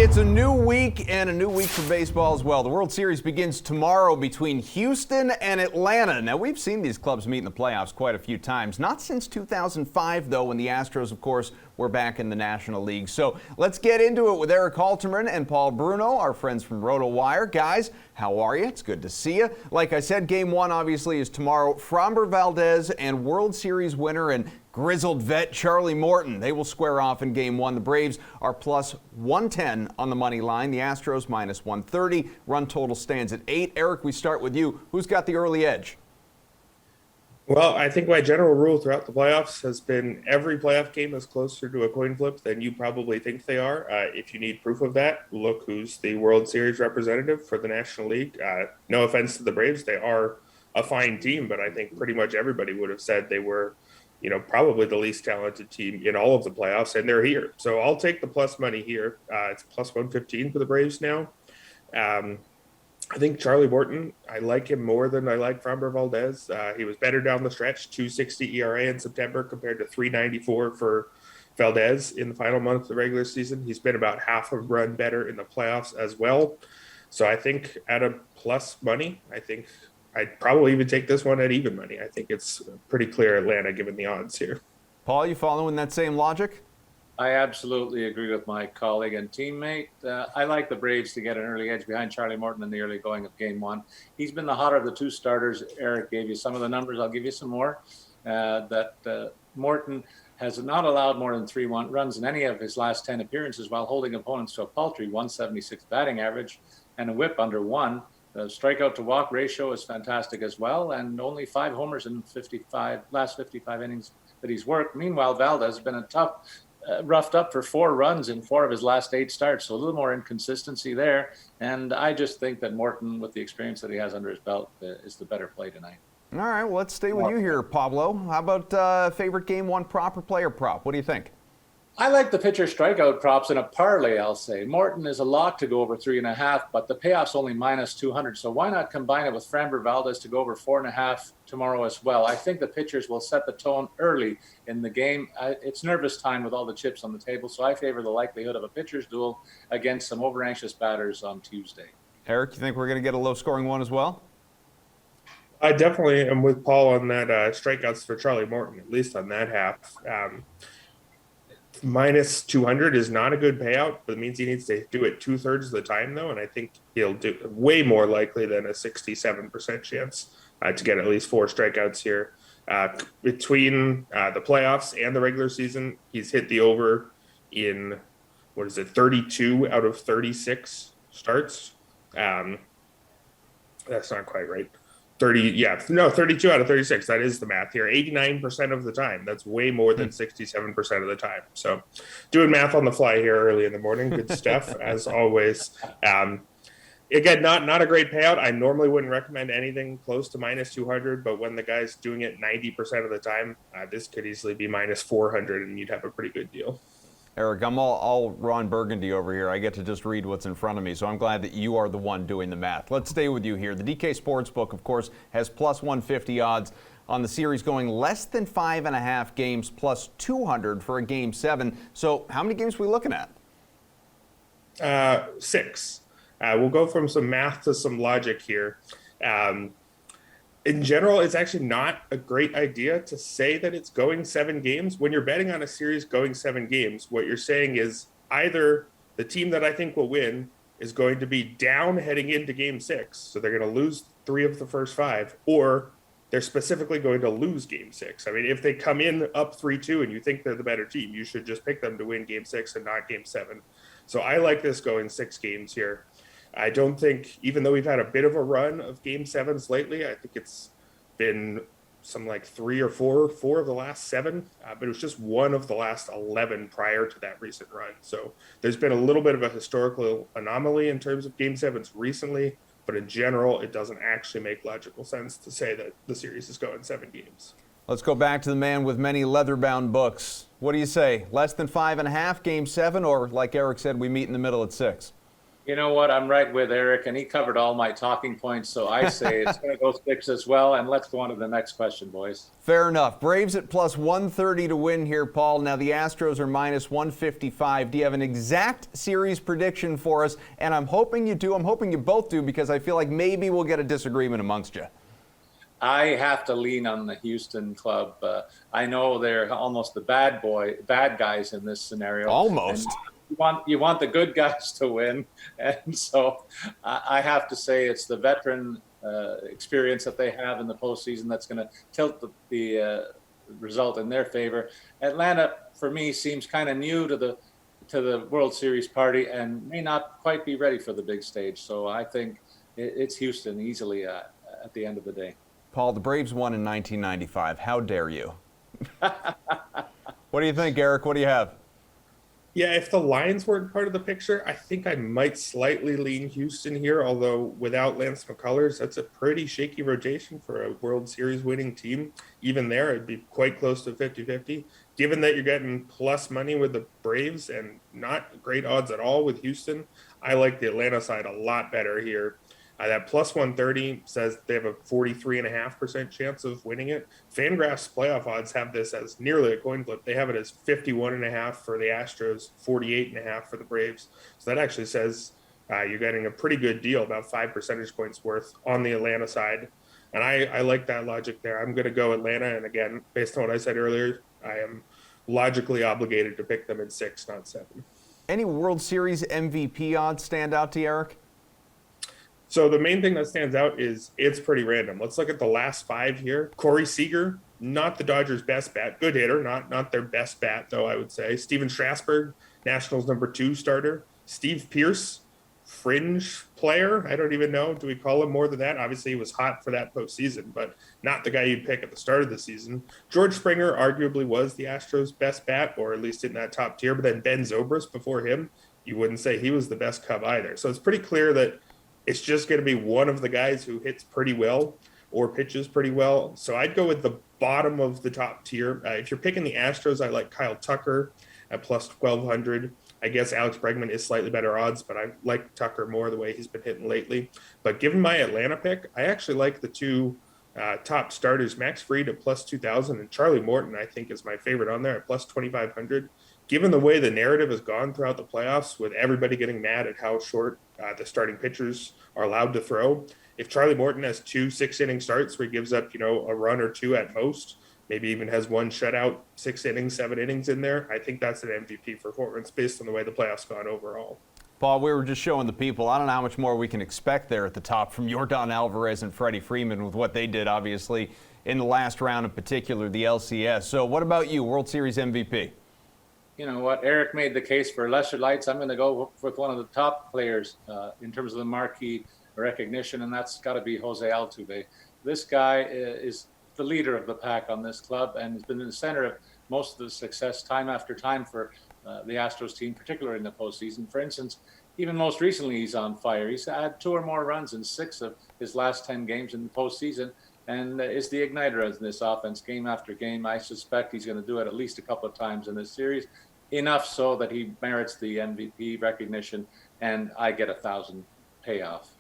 It's a new week and a new week for baseball as well. The World Series begins tomorrow between Houston and Atlanta. Now, we've seen these clubs meet in the playoffs quite a few times. Not since 2005, though, when the Astros, of course, were back in the National League. So let's get into it with Erik Halterman and Paul Bruno, our friends from Rotowire. Guys, how are you? It's good to see you. Like I said, Game 1 obviously is tomorrow. Framber Valdez and World Series winner and grizzled vet Charlie Morton. They will square off in Game 1. The Braves are plus 110 on the money line. The Astros minus 130. Run total stands at 8. Erik, we start with you. Who's got the early edge? Well, I think my general rule throughout the playoffs has been every playoff game is closer to a coin flip than you probably think they are. If you need proof of that, look who's the World Series representative for the National League. No offense to the Braves. They are a fine team, but I think pretty much everybody would have said they were, probably the least talented team in all of the playoffs, and they're here. So I'll take the plus money here. It's plus 115 for the Braves now. I think Charlie Morton, I like him more than I like Framber Valdez. He was better down the stretch, 2.60 ERA in September compared to 3.94 for Valdez in the final month of the regular season. He's been about half a run better in the playoffs as well. So I think at a plus money, I think I'd probably even take this one at even money. I think it's pretty clear Atlanta given the odds here. Paul, you following that same logic? I absolutely agree with my colleague and teammate. I like the Braves to get an early edge behind Charlie Morton in the early going of Game 1. He's been the hotter of the two starters. Erik gave you some of the numbers. I'll give you some more. Morton has not allowed more than 3 runs in any of his last 10 appearances while holding opponents to a paltry 176 batting average and a whip under 1. The strikeout to walk ratio is fantastic as well, and only 5 homers in last 55 innings that he's worked. Meanwhile, Valdez has been roughed up for 4 runs in 4 of his last 8 starts, so a little more inconsistency there. And I just think that Morton, with the experience that he has under his belt, is the better play tonight. All right, well, let's stay with you here, Pablo. How about favorite Game 1 prop or player prop? What do you think? I like the pitcher strikeout props in a parlay, I'll say. Morton is a lock to go over 3.5, but the payoff's only minus 200. So why not combine it with Framber Valdez to go over 4.5 tomorrow as well? I think the pitchers will set the tone early in the game. It's nervous time with all the chips on the table, so I favor the likelihood of a pitcher's duel against some over-anxious batters on Tuesday. Erik, you think we're going to get a low-scoring one as well? I definitely am with Paul on that strikeouts for Charlie Morton, at least on that half. Minus 200 is not a good payout, but it means he needs to do it 2/3 of the time, though. And I think he'll do way more likely than a 67% chance to get at least 4 strikeouts here. Between the playoffs and the regular season, he's hit the over in, 32 out of 36 starts. That's not quite right. 32 out of 36. That is the math here. 89% of the time. That's way more than 67% of the time. So doing math on the fly here early in the morning. Good stuff, as always. Again, not a great payout. I normally wouldn't recommend anything close to minus 200, but when the guy's doing it 90% of the time, this could easily be minus 400, and you'd have a pretty good deal. Erik, I'm all Ron Burgundy over here. I get to just read what's in front of me, so I'm glad that you are the one doing the math. Let's stay with you here. The DK Sportsbook, of course, has plus 150 odds on the series going less than 5.5 games, plus 200 for a Game 7. So how many games are we looking at? 6. We'll go from some math to some logic here. In general, it's actually not a great idea to say that it's going 7 games. When you're betting on a series going 7 games, what you're saying is either the team that I think will win is going to be down heading into Game 6, so they're going to lose 3 of the first 5, or they're specifically going to lose Game 6. I mean, if they come in up 3-2 and you think they're the better team, you should just pick them to win Game 6 and not Game 7. So I like this going 6 games here. I don't think, even though we've had a bit of a run of Game 7s lately, I think it's been some like 3 or 4 of the last 7, but it was just 1 of the last 11 prior to that recent run. So there's been a little bit of a historical anomaly in terms of Game 7s recently, but in general, it doesn't actually make logical sense to say that the series is going 7 games. Let's go back to the man with many leather-bound books. What do you say? Less than 5.5, Game 7, or like Erik said, we meet in the middle at 6? You know what? I'm right with Erik, and he covered all my talking points. So I say it's going to go 6 as well. And let's go on to the next question, boys. Fair enough. Braves at plus 130 to win here, Paul. Now the Astros are minus 155. Do you have an exact series prediction for us? And I'm hoping you do. I'm hoping you both do, because I feel like maybe we'll get a disagreement amongst you. I have to lean on the Houston club. I know they're almost the bad guys in this scenario. Almost. You want the good guys to win, and so I have to say it's the veteran experience that they have in the postseason that's going to tilt the result in their favor. Atlanta, for me, seems kind of new to the World Series party and may not quite be ready for the big stage. So I think it's Houston easily at the end of the day. Paul, the Braves won in 1995. How dare you? What do you think, Erik? What do you have? Yeah, if the Lions weren't part of the picture, I think I might slightly lean Houston here, although without Lance McCullers, that's a pretty shaky rotation for a World Series winning team. Even there, it'd be quite close to 50-50. Given that you're getting plus money with the Braves and not great odds at all with Houston, I like the Atlanta side a lot better here. That plus 130 says they have a 43.5% chance of winning it. Fangraphs playoff odds have this as nearly a coin flip. They have it as 51.5 for the Astros, 48.5 for the Braves. So that actually says you're getting a pretty good deal, about 5 percentage points worth on the Atlanta side. And I like that logic there. I'm going to go Atlanta. And again, based on what I said earlier, I am logically obligated to pick them in 6, not 7. Any World Series MVP odds stand out to you, Erik? So the main thing that stands out is it's pretty random. Let's look at the last 5 here. Corey Seager, not the Dodgers' best bat. Good hitter, not their best bat, though, I would say. Steven Strasburg, Nationals #2 starter. Steve Pearce, fringe player. I don't even know. Do we call him more than that? Obviously, he was hot for that postseason, but not the guy you'd pick at the start of the season. George Springer arguably was the Astros' best bat, or at least in that top tier. But then Ben Zobrist before him, you wouldn't say he was the best Cub either. So it's pretty clear that it's just going to be one of the guys who hits pretty well or pitches pretty well. So I'd go with the bottom of the top tier. If you're picking the Astros, I like Kyle Tucker at plus 1,200. I guess Alex Bregman is slightly better odds, but I like Tucker more the way he's been hitting lately. But given my Atlanta pick, I actually like the 2 top starters, Max Fried at plus 2,000 and Charlie Morton, I think, is my favorite on there at plus 2,500. Given the way the narrative has gone throughout the playoffs, with everybody getting mad at how short the starting pitchers are allowed to throw, if Charlie Morton has 2 6-inning starts where he gives up, a run or 2 at most, maybe even has 1 shutout, 6 innings, 7 innings in there, I think that's an MVP performance based on the way the playoffs gone overall. Paul, we were just showing the people, I don't know how much more we can expect there at the top from Yordan Alvarez and Freddie Freeman with what they did, obviously, in the last round, in particular, the LCS. So what about you, World Series MVP? You know what? Erik made the case for lesser lights. I'm going to go with one of the top players in terms of the marquee recognition, and that's got to be Jose Altuve. This guy is the leader of the pack on this club and has been in the center of most of the success time after time for the Astros team, particularly in the postseason. For instance, even most recently, he's on fire. He's had 2 or more runs in 6 of his last 10 games in the postseason, and is the igniter of this offense game after game. I suspect he's going to do it at least a couple of times in this series, enough so that he merits the MVP recognition, and I get 1,000 payoff.